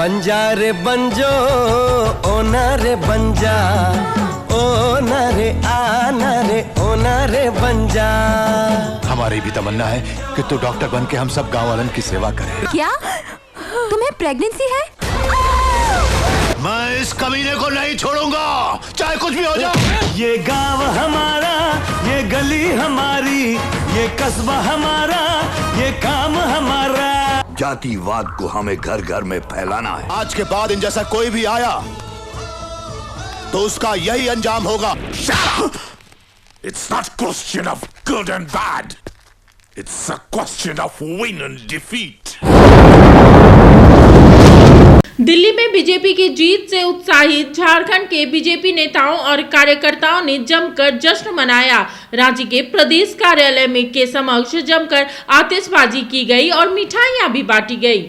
बंजा रे बंजो ओना रे बंजा ओना रे आना रे ओना रे बंजा। हमारी भी तमन्ना है कि तू डॉक्टर बन के हम सब गाँव वालन की सेवा करे। क्या तुम्हें प्रेगनेंसी है? मैं इस कमीने को नहीं छोड़ूंगा, चाहे कुछ भी हो जाए। ये गांव हमारा, ये गली हमारी, ये कस्बा हमारा, ये काम हमारा। जातिवाद को हमें घर घर में फैलाना है। आज के बाद इन जैसा कोई भी आया तो उसका यही अंजाम होगा। It's not a question of good and bad. It's a question of win and defeat. Delhi में बीजेपी की जीत से उत्साहित झारखंड के बीजेपी नेताओं और कार्यकर्ताओं ने जमकर जश्न मनाया। रांची के प्रदेश कार्यालय में के समक्ष जमकर आतिशबाजी की गई और मिठाइयां भी बांटी गई।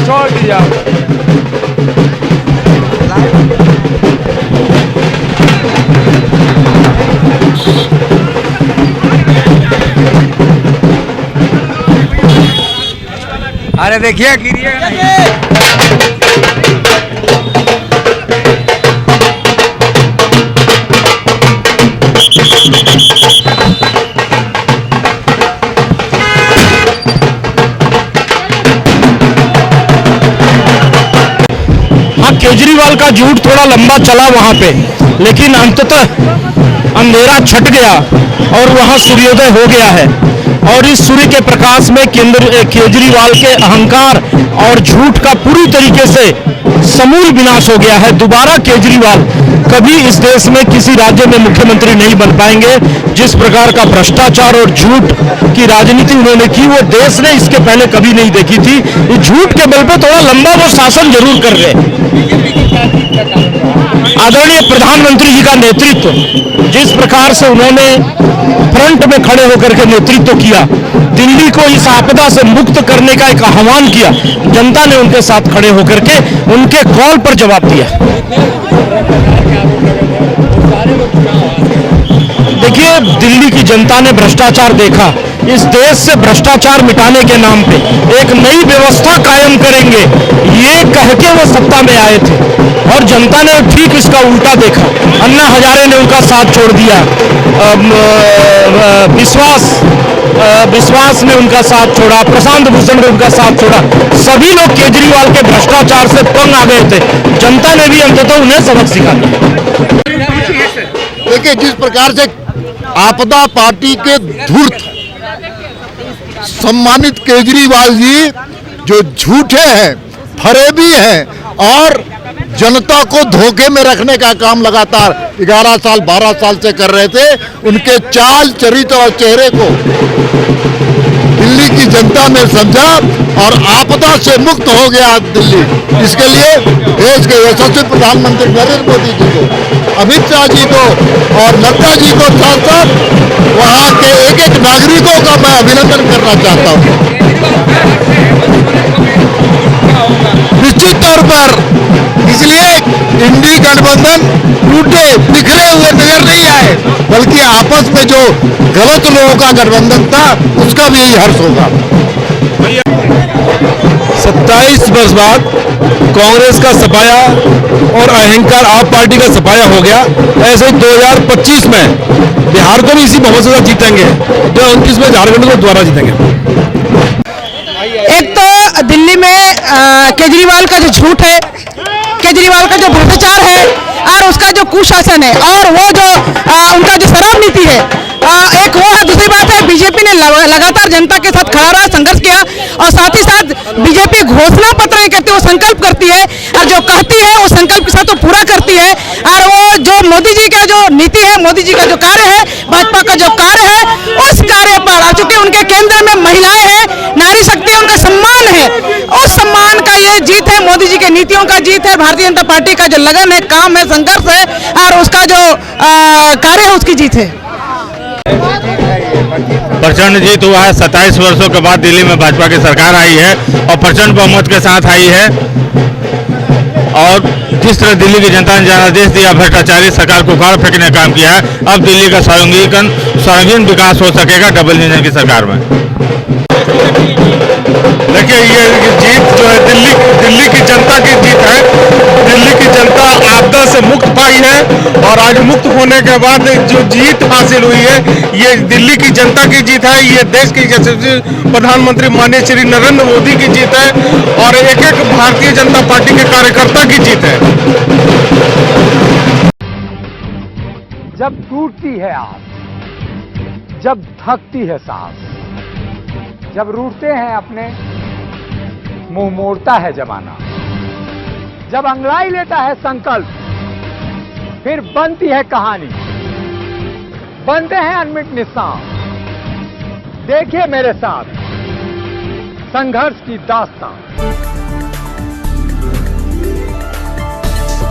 छोड़ दिया। अरे देखिए गिरिएगा नहीं। केजरीवाल का झूठ थोड़ा लंबा चला वहां पे, लेकिन अंततः अंधेरा छट गया और वहां सूर्योदय हो गया है। और इस सूर्य के प्रकाश में केजरीवाल के अहंकार और झूठ का पूरी तरीके से समूल विनाश हो गया है। दोबारा केजरीवाल कभी इस देश में किसी राज्य में मुख्यमंत्री नहीं बन पाएंगे। जिस प्रकार का भ्रष्टाचार और झूठ की राजनीति उन्होंने की, वो देश ने इसके पहले कभी नहीं देखी थी। इस झूठ के बल पे थोड़ा लंबा वो शासन जरूर कर रहे। आदरणीय प्रधानमंत्री जी का नेतृत्व, जिस प्रकार से उन्होंने फ्रंट में खड़े होकर के नेतृत्व किया, दिल्ली को इस आपदा से मुक्त करने का एक आह्वान किया, जनता ने उनके साथ खड़े होकर के उनके कॉल पर जवाब दिया। देखिए, दिल्ली की जनता ने भ्रष्टाचार देखा। इस देश से भ्रष्टाचार मिटाने के नाम पे एक नई व्यवस्था कायम करेंगे, ये कह के वो सत्ता में आए थे और जनता ने ठीक इसका उल्टा देखा। अन्ना हजारे ने उनका साथ छोड़ दिया, विश्वास ने उनका साथ छोड़ा, प्रशांत भूषण ने उनका साथ छोड़ा। सभी लोग केजरीवाल के भ्रष्टाचार से तंग आ गए थे। जनता ने भी अंततः उन्हें सबक सिखा दिया। देखिए, जिस प्रकार से आपदा पार्टी के धूर्त सम्मानित केजरीवाल जी जो झूठे हैं, फरेबी हैं और जनता को धोखे में रखने का काम लगातार 11 साल 12 साल से कर रहे थे, उनके चाल चरित्र और चेहरे को दिल्ली की जनता ने समझा और आपदा से मुक्त हो गया दिल्ली। इसके लिए देश के यशस्वी प्रधानमंत्री नरेंद्र मोदी जी को, अमित शाह जी को और नड्डा जी को, साथ साथ वहाँ के एक एक नागरिकों का मैं अभिनंदन करना चाहता हूँ। निश्चित तौर पर इसलिए इंडी गठबंधन टूटे बिखरे हुए नजर नहीं आए, बल्कि आपस में जो गलत लोगों का गठबंधन था उसका भी यही हर्ष होगा। 27 वर्ष बाद कांग्रेस का सफाया और अहंकार आप पार्टी का सफाया हो गया। ऐसे ही 2025 में बिहार को भी इसी बहुमत से जीतेंगे, 2029 में झारखंड को दोबारा जीतेंगे। एक तो दिल्ली में केजरीवाल का जो झूठ है, केजरीवाल का जो भ्रष्टाचार है और उसका जो कुशासन है और वो जो उनका जो शराब नीति है, एक वो है। दूसरी बात है, बीजेपी ने लगातार जनता के साथ खड़ा रहा, संघर्ष किया और साथ ही साथ बीजेपी घोषणा पत्र नहीं करती, वो संकल्प करती है और जो कहती है वो संकल्प के साथ वो पूरा करती है। और वो जो मोदी जी का जो नीति है, मोदी जी का जो कार्य है, भाजपा का जो कार्य है, उस कार्य पर आ चुके उनके केंद्र में महिलाएं हैं, नारी शक्ति है, उनका सम्मान है, उस सम्मान का ये जीत है, मोदी जी के नीतियों का जीत है, भारतीय जनता पार्टी का जो लगन है, काम है, संघर्ष है और उसका जो कार्य है उसकी जीत है। प्रचंड जीत हुआ है। 27 वर्षों के बाद दिल्ली में भाजपा की सरकार आई है और प्रचंड बहुमत के साथ आई है। और जिस तरह दिल्ली की जनता ने जनादेश दिया, भ्रष्टाचारी सरकार को उखाड़ फेंकने का काम किया है, अब दिल्ली का सर्वांगीण विकास हो सकेगा डबल इंजन की सरकार में। देखिए, ये जीत जो है दिल्ली की जनता की जीत है। दिल्ली की जनता आपदा से मुक्त पाई है और आज मुक्त होने के बाद जो जीत हासिल हुई है, ये दिल्ली की जनता की जीत है। ये देश की प्रधानमंत्री माननीय श्री नरेंद्र मोदी की जीत है और एक एक भारतीय जनता पार्टी के कार्यकर्ता की जीत है। जब टूटती है आस, जब थकती है सांस, जब रूठते हैं अपने, मुंह मोड़ता है जमाना, जब अंगड़ाई लेता है संकल्प, फिर बनती है कहानी, बनते हैं अनमिट निशान। देखिए मेरे साथ संघर्ष की दास्तान।